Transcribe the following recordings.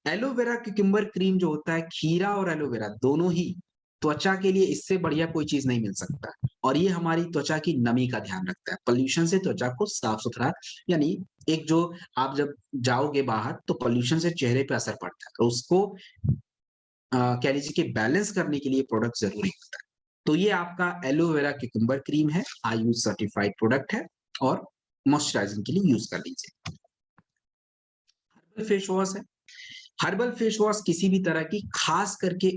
Aloe vera cucumber cream जो होता है, खीरा और एलोवेरा दोनों ही त्वचा के लिए इससे बढ़िया कोई चीज नहीं मिल सकता। और ये हमारी त्वचा की नमी का ध्यान रखता है, पोल्यूशन से त्वचा को साफ सुथरा, यानी एक जो आप जब जाओगे बाहर तो पोल्यूशन से चेहरे पे असर पड़ता है, तो उसको कह लीजिए कि बैलेंस करने के लिए प्रोडक्ट जरूरी होता है। तो ये आपका एलोवेरा क्यूकम्बर क्रीम है, आयुष सर्टिफाइड प्रोडक्ट है और मॉइस्चराइजिंग के लिए यूज कर लीजिए। फेस वॉश है। हर्बल फेस वॉश किसी भी तरह की, खास करके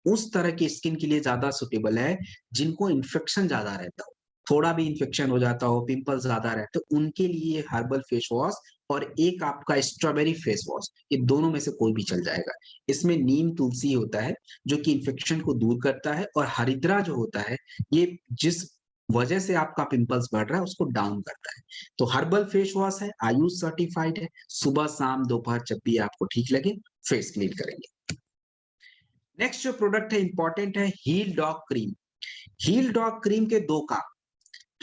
उस तरह की स्किन के लिए ज्यादा सुटेबल है जिनको इन्फेक्शन ज्यादा रहता हो, थोड़ा भी इन्फेक्शन हो जाता हो, पिंपल ज्यादा रहते हो, उनके लिए हर्बल फेस वॉश और एक आपका स्ट्रॉबेरी फेस वॉश, ये दोनों में से कोई भी चल जाएगा। इसमें नीम तुलसी होता है जो कि इन्फेक्शन को दूर करता है, और हरिद्रा जो होता है ये जिस वजह से आपका पिंपल्स बढ़ रहा है उसको डाउन करता है। तो हर्बल फेस वॉश है, आयुष सर्टिफाइड है, सुबह शाम दोपहर जब भी आपको ठीक लगे फेस क्लीन करेंगे। नेक्स्ट जो प्रोडक्ट है इंपॉर्टेंट है, heel dog cream. Heel dog cream के दो काम,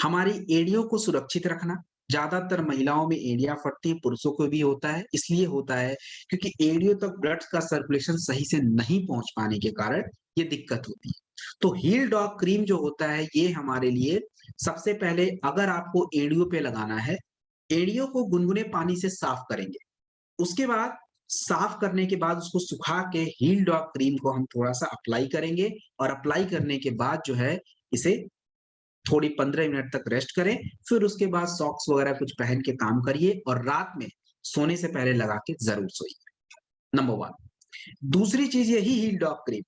हमारी एड़ियों को सुरक्षित रखना। ज्यादातर महिलाओं में एड़ियां फटती है, पुरुषों को भी होता है, इसलिए होता है क्योंकि एड़ियों तक ब्लड का सर्कुलेशन सही से नहीं पहुंच पाने के कारण ये दिक्कत होती है। तो हील डॉग क्रीम जो होता है ये हमारे लिए, सबसे पहले अगर आपको एड़ियों पे लगाना है, एड़ियों को गुनगुने पानी से साफ करेंगे, उसके बाद साफ करने के बाद उसको सुखा के हील डॉग क्रीम को हम थोड़ा सा अप्लाई करेंगे, और अप्लाई करने के बाद जो है इसे थोड़ी 15 मिनट तक रेस्ट करें, फिर उसके बाद सॉक्स वगैरह कुछ पहन के काम करिए, और रात में सोने से पहले लगा के जरूर सोइए। Number one. दूसरी चीज यही हील डॉग क्रीम,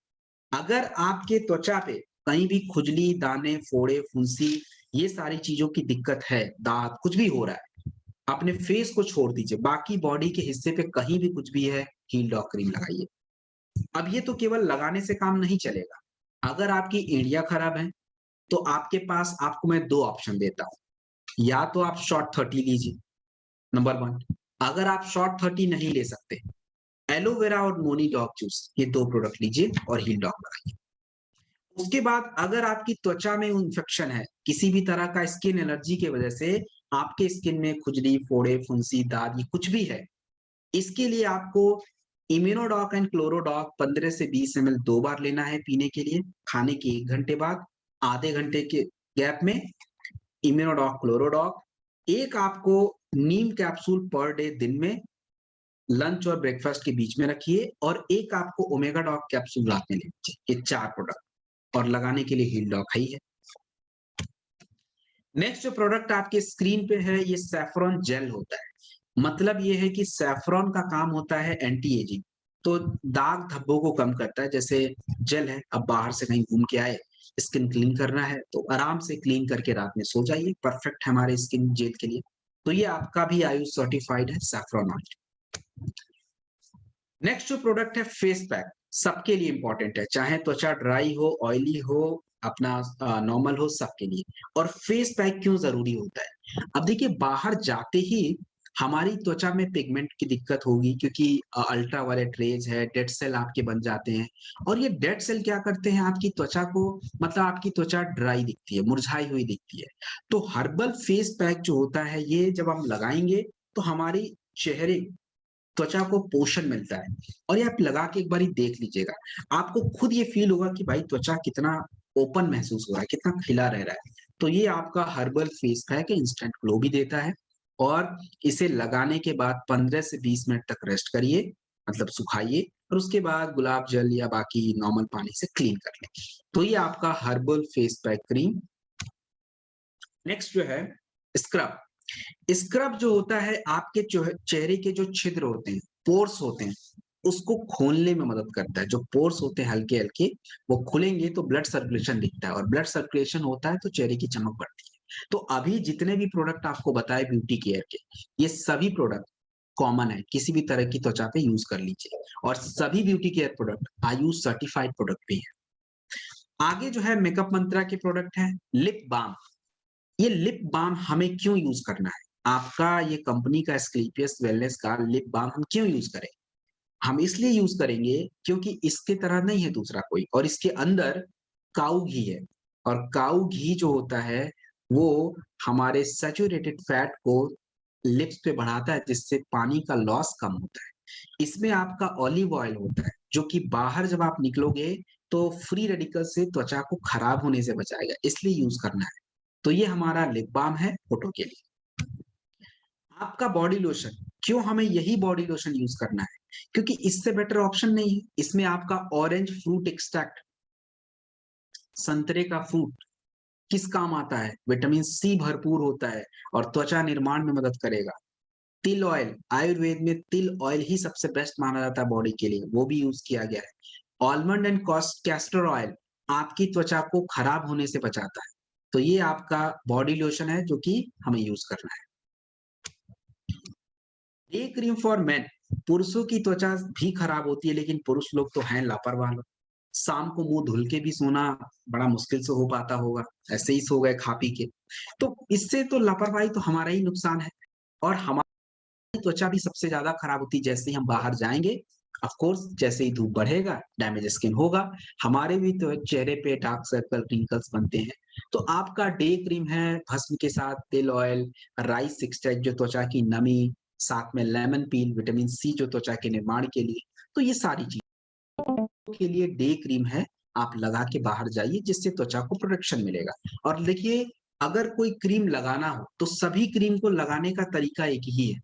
अगर आपके त्वचा पे कहीं भी खुजली, दाने, फोड़े, फुंसी, ये सारी चीजों की दिक्कत है, दाग कुछ भी हो रहा है, अपने फेस को छोड़ दीजिए, बाकी बॉडी के हिस्से पे कहीं भी कुछ भी है, हील डॉग क्रीम लगाइए। अब ये तो केवल लगाने से काम नहीं चलेगा, अगर आपकी एड़ियां खराब है तो आपके पास, आपको मैं दो ऑप्शन देता हूँ, या तो आप शॉर्ट 30 लीजिए, नंबर वन। अगर आप शॉर्ट 30 नहीं ले सकते, एलोवेरा और मोनी डॉग जूस, ये दो प्रोडक्ट लीजिए और हील डॉग लगाइए। उसके बाद अगर आपकी त्वचा में इन्फेक्शन है, किसी भी तरह का स्किन एलर्जी की वजह से आपके स्किन में खुजली, फोड़े, फुंसी, दाग, ये कुछ भी है, इसके लिए आपको इम्यूनोडॉक एंड क्लोरोडॉक 15 से 20 ml 2 बार लेना है पीने के लिए, खाने के 1 घंटे बाद, आधे घंटे के गैप में इम्यूनोडॉक, क्लोरोडॉक। एक आपको नीम कैप्सूल पर डे दिन में लंच और ब्रेकफास्ट के बीच में रखिए, और एक आपको ओमेगा डॉक कैप्सूल रात में लीजिए। ये 4 प्रोडक्ट, और लगाने के लिए हील डॉक ही है। नेक्स्ट जो प्रोडक्ट आपके स्क्रीन पे है ये सैफरॉन जेल होता है। मतलब ये है कि सैफरॉन का काम होता है एंटी एजिंग, तो दाग धब्बों को कम करता है। जैसे जेल है, अब बाहर से कहीं घूम के आए, स्किन क्लीन करना है तो आराम से क्लीन करके रात में सो जाइए, परफेक्ट है हमारे स्किन जेल के लिए। तो ये आपका भी आयुष सर्टिफाइड है, सैफरॉन ऑयल। नेक्स्ट जो प्रोडक्ट है फेस पैक, सबके लिए इंपॉर्टेंट है, चाहे त्वचा ड्राई हो, ऑयली हो, अपना नॉर्मल हो, सबके लिए। और फेस पैक क्यों जरूरी होता है, अब देखिए बाहर जाते ही हमारी त्वचा में पिगमेंट की दिक्कत होगी, क्योंकि अल्ट्रा वायलेट रेज है, डेड सेल आपके बन जाते हैं, और ये डेड सेल क्या करते हैं आपकी त्वचा को, मतलब आपकी त्वचा ड्राई दिखती है, मुरझाई हुई दिखती है। तो हर्बल फेस पैक जो होता है ये जब हम लगाएंगे तो हमारी चेहरे, त्वचा को पोषण मिलता है। और ये आप लगा के एक बारी देख लीजिएगा, आपको खुद ये फील होगा कि भाई त्वचा कितना ओपन महसूस हो रहा है, कितना खिला रह रहा है। तो ये आपका हर्बल फेस पैक है, इंस्टेंट ग्लो भी देता है। और इसे लगाने के बाद 15 से 20 मिनट तक रेस्ट करिए, मतलब सुखाइए, और उसके बाद गुलाब जल या बाकी नॉर्मल पानी से क्लीन कर लें। तो ये आपका herbal face pack cream. Next जो है स्क्रब। स्क्रब जो होता है आपके चेहरे के जो छिद्र होते हैं, पोर्स होते हैं, उसको खोलने में मदद करता है। जो पोर्स होते हैं हल्के हल्के, वो खुलेंगे तो ब्लड सर्कुलेशन दिखता है, और ब्लड सर्कुलेशन होता है तो चेहरे की चमक बढ़ती है। तो अभी जितने भी प्रोडक्ट आपको बताए ब्यूटी केयर के, ये सभी प्रोडक्ट कॉमन है, किसी भी तरह की त्वचा पे यूज कर लीजिए, और सभी beauty care product Ayush certified product भी है। आगे जो है मेकअप मंत्रा के प्रोडक्ट है लिप बाम। ये लिप बाम हमें क्यों यूज करना है, आपका ये कंपनी का स्क्लीपियस वेलनेस का लिप बाम हम क्यों यूज करें, हम इसलिए यूज करेंगे क्योंकि इसके तरह नहीं है दूसरा कोई, और इसके अंदर काऊ घी है, और काऊ घी जो होता है वो हमारे सैचुरेटेड फैट को लिप्स पे बढ़ाता है, जिससे पानी का लॉस कम होता है। इसमें आपका ऑलिव ऑयल होता है, जो कि बाहर जब आप निकलोगे तो फ्री रेडिकल से त्वचा को खराब होने से बचाएगा, इसलिए यूज़ करना है। तो ये हमारा लिप बाल्म है फोटो के लिए। आपका बॉडी लोशन, क्यों हमें यही बॉडी लोशन यूज़ करना है? क्योंकि इससे बेटर ऑप्शन नहीं है। इसमें आपका ऑरेंज फ्रूट एक्सट्रैक्ट, संतरे का फ्रूट किस काम आता है? विटामिन सी भरपूर होता है और त्वचा निर्माण में मदद करेगा। तिल ऑयल, आयुर्वेद में तिल ऑयल ही सबसे बेस्ट माना जाता है बॉडी के लिए, वो भी यूज़ किया गया है। आलमंड एंड कैस्टर ऑयल आपकी त्वचा को खराब होने से बचाता है। तो ये आपका बॉडी लोशन है जो कि हमें यूज़ करना है। डे क्रीम फॉर मेन, पुरुषों की त्वचा भी खराब होती है, लेकिन पुरुष लोग तो हैं लापरवाह लोग। शाम को मुँह धुल के भी सोना बड़ा मुश्किल से हो पाता होगा, ऐसे ही सो गए खा पी के। तो इससे तो लापरवाही तो हमारा ही नुकसान है और हमारी त्वचा भी सबसे ज़्यादा खराब होती है जैसे ही हम बाहर जाएँगे, ऑफ कोर्स जैसे ही धूप बढ़ेगा, डैमेज स्किन होगा, हमारे भी तो चेहरे पे डार्क सर्कल, रिंकल्स बनते हैं। तो आपका डे क्रीम है भस्म के साथ तिल ऑयल, राइस एक्सट्रैक्ट जो त्वचा की नमी, साथ में लेमन पील, विटामिन सी जो त्वचा के निर्माण के लिए, तो ये सारी चीज़ों के लिए डे क्रीम है, आप लगा के बाहर जाइए जिससे त्वचा को प्रोटेक्शन मिलेगा। और देखिए, अगर कोई क्रीम लगाना हो, तो सभी क्रीम को लगाने का तरीका एक ही है।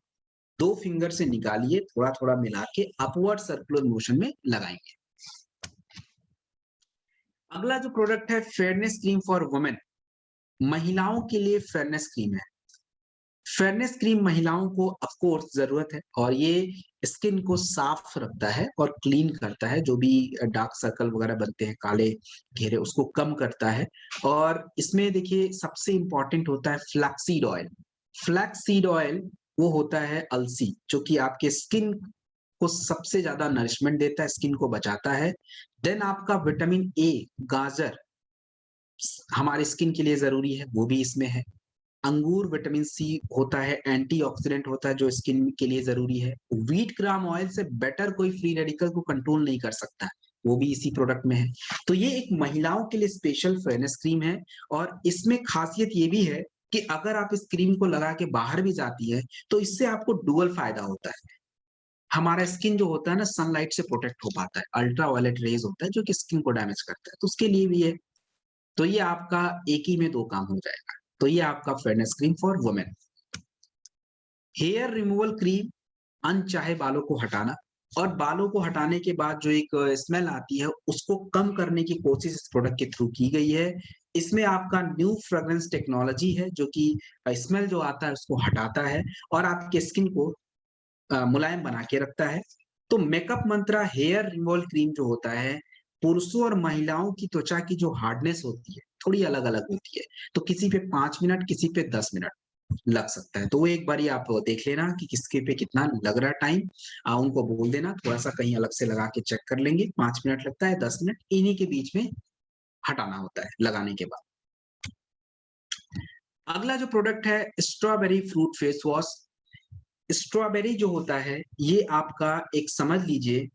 2 फिंगर से निकालिए, थोड़ा-थोड़ा मिला के अपवर्ड सर्कुलर मोशन में लगाएँगे। अगला जो प्रोडक्ट है फेयरनेस क्रीम फॉर वुमेन, महिलाओं के लिए फेयरनेस क्रीम है। फेयरनेस क्रीम महिलाओं को ऑफ कोर्स ज़रूरत है और ये स्किन को साफ रखता है और क्लीन करता है, जो भी डार्क सर्कल वगैरह बनते हैं, काले घेरे उसको कम करता है और इसमें देखिए सबसे इम्पोर्टेंट होता है फ्लैक्ससीड ऑयल। फ्लैक्ससीड ऑयल वो होता है अलसी, जो कि आपके स्किन को सबसे ज़्यादा नरिशमेंट देता है, स्किन को बचाता है। देन आपका विटामिन ए, गाजर हमारे स्किन के लिए ज़रूरी है, वो भी इसमें है। अंगूर विटामिन सी होता है, एंटीऑक्सीडेंट होता है जो स्किन के लिए ज़रूरी है। व्हीट ग्राम ऑयल से बेटर कोई फ्री रेडिकल को कंट्रोल नहीं कर सकता, वो भी इसी प्रोडक्ट में है। तो ये एक महिलाओं के लिए स्पेशल फेयरनेस क्रीम है और इसमें खासियत ये भी है कि अगर आप इस क्रीम को लगा के बाहर भी जाती हैं, तो इससे आपको डुअल फ़ायदा होता है। हमारा स्किन जो होता है ना सनलाइट से प्रोटेक्ट हो पाता है, अल्ट्रावायलेट रेज़ होता है जो कि स्किन को डैमेज करता है, तो उसके लिए भी है। तो ये आपका एक ही में 2 काम हो जाएगा। तो ये आपका fairness cream for women. Hair removal cream, अनचाहे बालों को हटाना और बालों को हटाने के बाद जो एक स्मेल आती है, उसको कम करने की कोशिश इस प्रोडक्ट के थ्रू की गई है। इसमें आपका न्यू फ्रेग्रेंस टेक्नोलॉजी है जो कि स्मेल जो आता है उसको हटाता है और आपके स्किन को मुलायम बना के रखता है। तो मेकअप मंत्रा हेयर रिमूवल क्रीम जो होता है, पुरुषों और महिलाओं की त्वचा की जो हार्डनेस होती है, थोड़ी अलग-अलग होती है। तो किसी पे 5 मिनट, किसी पे 10 मिनट लग सकता है। तो वो एक बारी आप देख लेना कि किसके पे कितना लग रहा है टाइम। उनको बोल देना थोड़ा-सा कहीं अलग से लगा के चेक कर लेंगे, 5 मिनट लगता है, 10 मिनट, इन्हीं के बीच में हटाना होता है लगाने के बाद। अगला जो प्रोडक्ट है strawberry fruit face wash. Strawberry जो होता है, ये आपका एक समझ लीजिए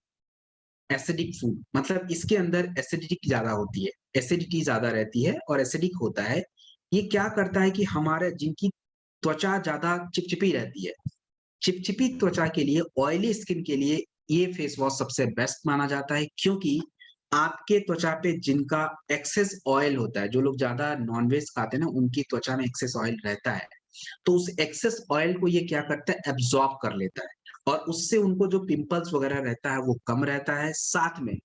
एसिडिक फूड, मतलब इसके अंदर एसिडिटी ज़्यादा होती है, एसिडिटी ज़्यादा रहती है और एसिडिक होता है। ये क्या करता है कि हमारे जिनकी त्वचा ज़्यादा चिपचिपी रहती है, चिपचिपी त्वचा के लिए, ऑयली स्किन के लिए ये फेस वॉश सबसे बेस्ट माना जाता है क्योंकि आपके त्वचा पे जिनका एक्सेस ऑयल होता है, जो लोग ज़्यादा नॉन-वेज खाते हैं ना, उनकी त्वचा में एक्सेस ऑयल रहता है। तो उस एक्सेस ऑयल को ये क्या करता है एब्ज़ॉर्ब कर लेता है और उससे उनको जो पिंपल्स वगैरह रहता है वो कम रहता है। साथ में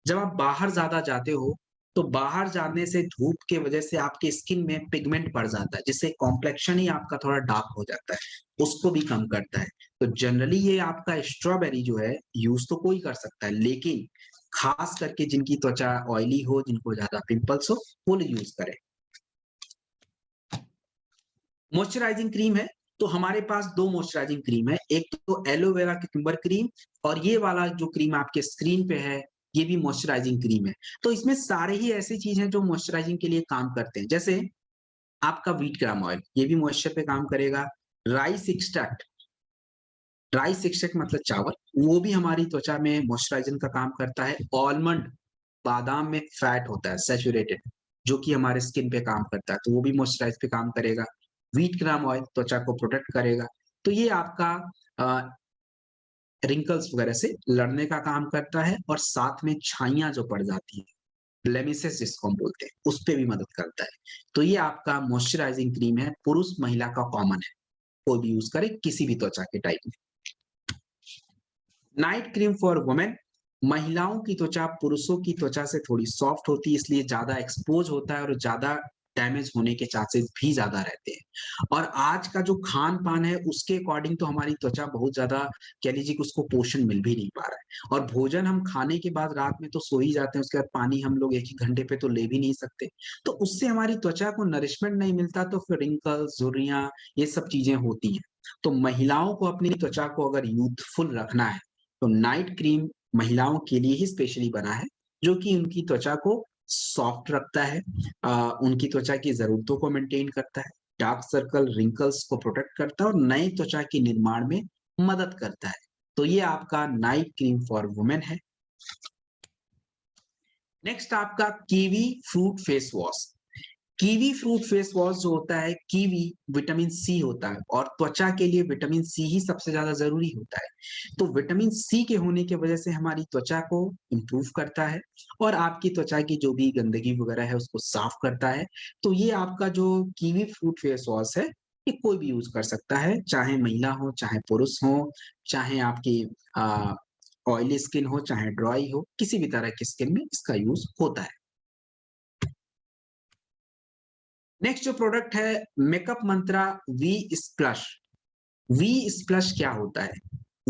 जब आप बाहर ज़्यादा जाते हो, तो बाहर जाने से धूप की वजह से आपकी स्किन में पिगमेंट बढ़ जाता है, जिससे कॉम्प्लेक्शन ही आपका थोड़ा डार्क हो जाता है, उसको भी कम करता है। तो जनरली ये आपका स्ट्रॉबेरी जो है यूज़ तो कोई कर सकता है, लेकिन खास करके जिनकी त्वचा ऑयली हो, जिनको ज़्यादा पिंपल्स हो, वो लोग यूज़ करें। मॉइस्चराइजिंग क्रीम है, तो हमारे पास 2 मॉइस्चराइजिंग क्रीम है, एक तो एलोवेरा क्यूकम्बर क्रीम और ये वाला जो क्रीम आपके स्क्रीन पे है, ये भी मॉइस्चराइजिंग क्रीम है। तो इसमें सारे ही ऐसी चीज़ हैं जो मॉइस्चराइजिंग के लिए काम करते हैं। जैसे आपका व्हीट ग्राम ऑयल, ये भी मॉइस्चर पे काम करेगा। राइस एक्सट्रैक्ट, राइस एक्सट्रैक्ट मतलब चावल, वो भी हमारी त्वचा में मॉइस्चराइजिंग का काम करता है। आलमंड, बादाम में फैट होता है सैचुरेटेड, जो कि हमारे स्किन पे काम करता है, तो वो भी मॉइस्चराइज पे काम करेगा। व्हीट ग्राम ऑयल त्वचा को प्रोटेक्ट करेगा। तो ये आपका अ, रिंकल्स वगैरह से लड़ने का काम करता है और साथ में छाइयाँ जो पड़ जाती है, ब्लेमिसेस जिसको हम बोलते हैं, उस पे भी मदद करता है। तो ये आपका मॉइस्चराइजिंग क्रीम है, पुरुष महिला का कॉमन है, कोई भी यूज़ करे किसी भी त्वचा के टाइप में। नाइट क्रीम फॉर वुमेन, महिलाओं की त्वचा पुरुषों की त्वचा से थोड़ी सॉफ्ट होती है, इसलिए ज़्यादा एक्सपोज़ होता है और ज़्यादा डैमेज होने के चांसेस भी ज़्यादा रहते हैं। और आज का जो खान-पान है उसके अकॉर्डिंग तो हमारी त्वचा बहुत ज़्यादा कह लीजिए कि उसको पोषण मिल भी नहीं पा रहा है। और भोजन हम खाने के बाद रात में तो सो ही जाते हैं, उसके बाद पानी हम लोग 1-1 घंटे पे तो ले भी नहीं सकते। तो उससे हमारी त्वचा को नरिशमेंट नहीं मिलता तो फिर रिंकल्स, झुर्रियाँ ये सब चीज़ें होती हैं। तो महिलाओं को अपनी त्वचा को अगर यूथफुल रखना है तो नाइट क्रीम महिलाओं के लिए ही स्पेशली बना है, जो कि उनकी त्वचा को सॉफ्ट रखता है, उनकी त्वचा की ज़रूरतों को मेंटेन करता है, डार्क सर्कल, रिंकल्स को प्रोटेक्ट करता है और नए त्वचा के निर्माण में मदद करता है। तो ये आपका नाइट क्रीम फॉर वुमेन है। नेक्स्ट आपका kiwi fruit face wash. Kiwi fruit face wash जो होता है, कीवी विटामिन सी होता है और त्वचा के लिए विटामिन सी ही सबसे ज़्यादा ज़रूरी होता है। तो विटामिन सी के होने की वजह से हमारी त्वचा को इम्प्रूव करता है और आपकी त्वचा की जो भी गंदगी वगैरह है उसको साफ करता है। तो ये आपका जो कीवी फ्रूट फेस वॉश है, ये कोई भी यूज़ कर सकता है, चाहे महिला हो, चाहे पुरुष हो, चाहे आपकी अ, ऑयली स्किन हो, चाहे ड्राई हो, किसी भी तरह की स्किन में इसका यूज़ होता है। नेक्स्ट जो प्रोडक्ट है मेकअप मंत्रा वी स्प्लश। वी स्प्लश क्या होता है?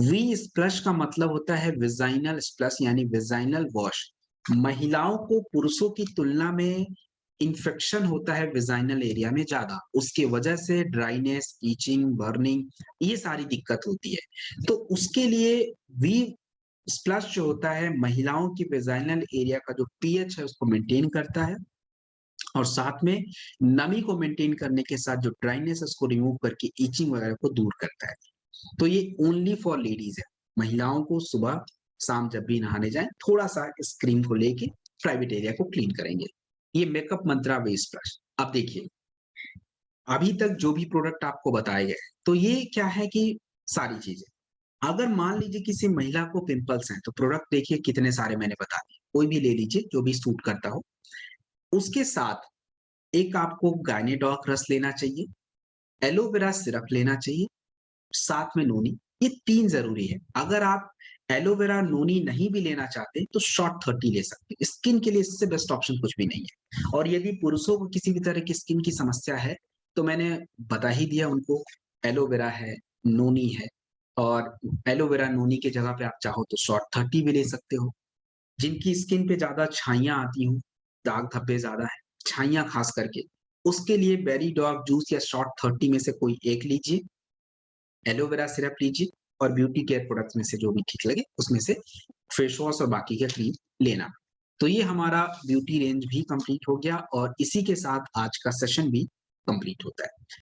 वी स्प्लश का मतलब होता है वेजाइनल स्प्लश यानी वेजाइनल वॉश। महिलाओं को पुरुषों की तुलना में इन्फेक्शन होता है वेजाइनल एरिया में ज़्यादा। उसकी वजह से ड्राइनेस, इचिंग, बर्निंग ये सारी दिक्कत होती है। तो उसके लिए वी स्प्लश जो होता है महिलाओं की वेजाइनल एरिया का जो पीएच है उसको मेंटेन करता है और साथ में नमी को मेंटेन करने के साथ जो ड्राइनेस है उसको रिमूव करके इचिंग वगैरह को दूर करता है। तो ये ओनली फॉर लेडीज है। महिलाओं को सुबह शाम जब भी नहाने जाएं थोड़ा-सा इस क्रीम को लेके प्राइवेट एरिया को क्लीन करेंगे। ये मेकअप मंत्रा फेस ब्रश। अब देखिए, अभी तक जो भी प्रोडक्ट आपको बताए गए, तो ये क्या है कि सारी चीज़ें। अगर मान लीजिए किसी महिला को पिंपल्स हैं, तो प्रोडक्ट देखिए कितने सारे मैंने बता दिए। कोई भी ले लीजिए जो भी सूट करता हो। उसके साथ एक आपको गायनेडॉक रस लेना चाहिए, एलोवेरा सिरप लेना चाहिए, साथ में नोनी, ये 3 ज़रूरी है। अगर आप एलोवेरा नोनी नहीं भी लेना चाहते, तो शॉर्ट 30 ले सकते हैं। स्किन के लिए इससे बेस्ट ऑप्शन कुछ भी नहीं है। और यदि पुरुषों को किसी भी तरह की स्किन की समस्या है, तो मैंने बता ही दिया उनको एलोवेरा है, नोनी है और एलोवेरा नोनी की जगह पे आप चाहो तो शॉर्ट 30 भी ले सकते हो। जिनकी स्किन पे ज़्यादा छाइयाँ आती हों, दाग-धब्बे ज़्यादा हैं, छाइयाँ खास करके, उसके लिए बेरी डॉग जूस या शॉर्ट 30 में से कोई एक लीजिए, एलोवेरा सिरप लीजिए और ब्यूटी केयर प्रोडक्ट्स में से जो भी ठीक लगे, उसमें से फेस वॉश और बाकी का क्रीम लेना। तो ये हमारा ब्यूटी रेंज भी कंप्लीट हो गया और इसी के साथ आज का सेशन भी कंप्लीट होता है।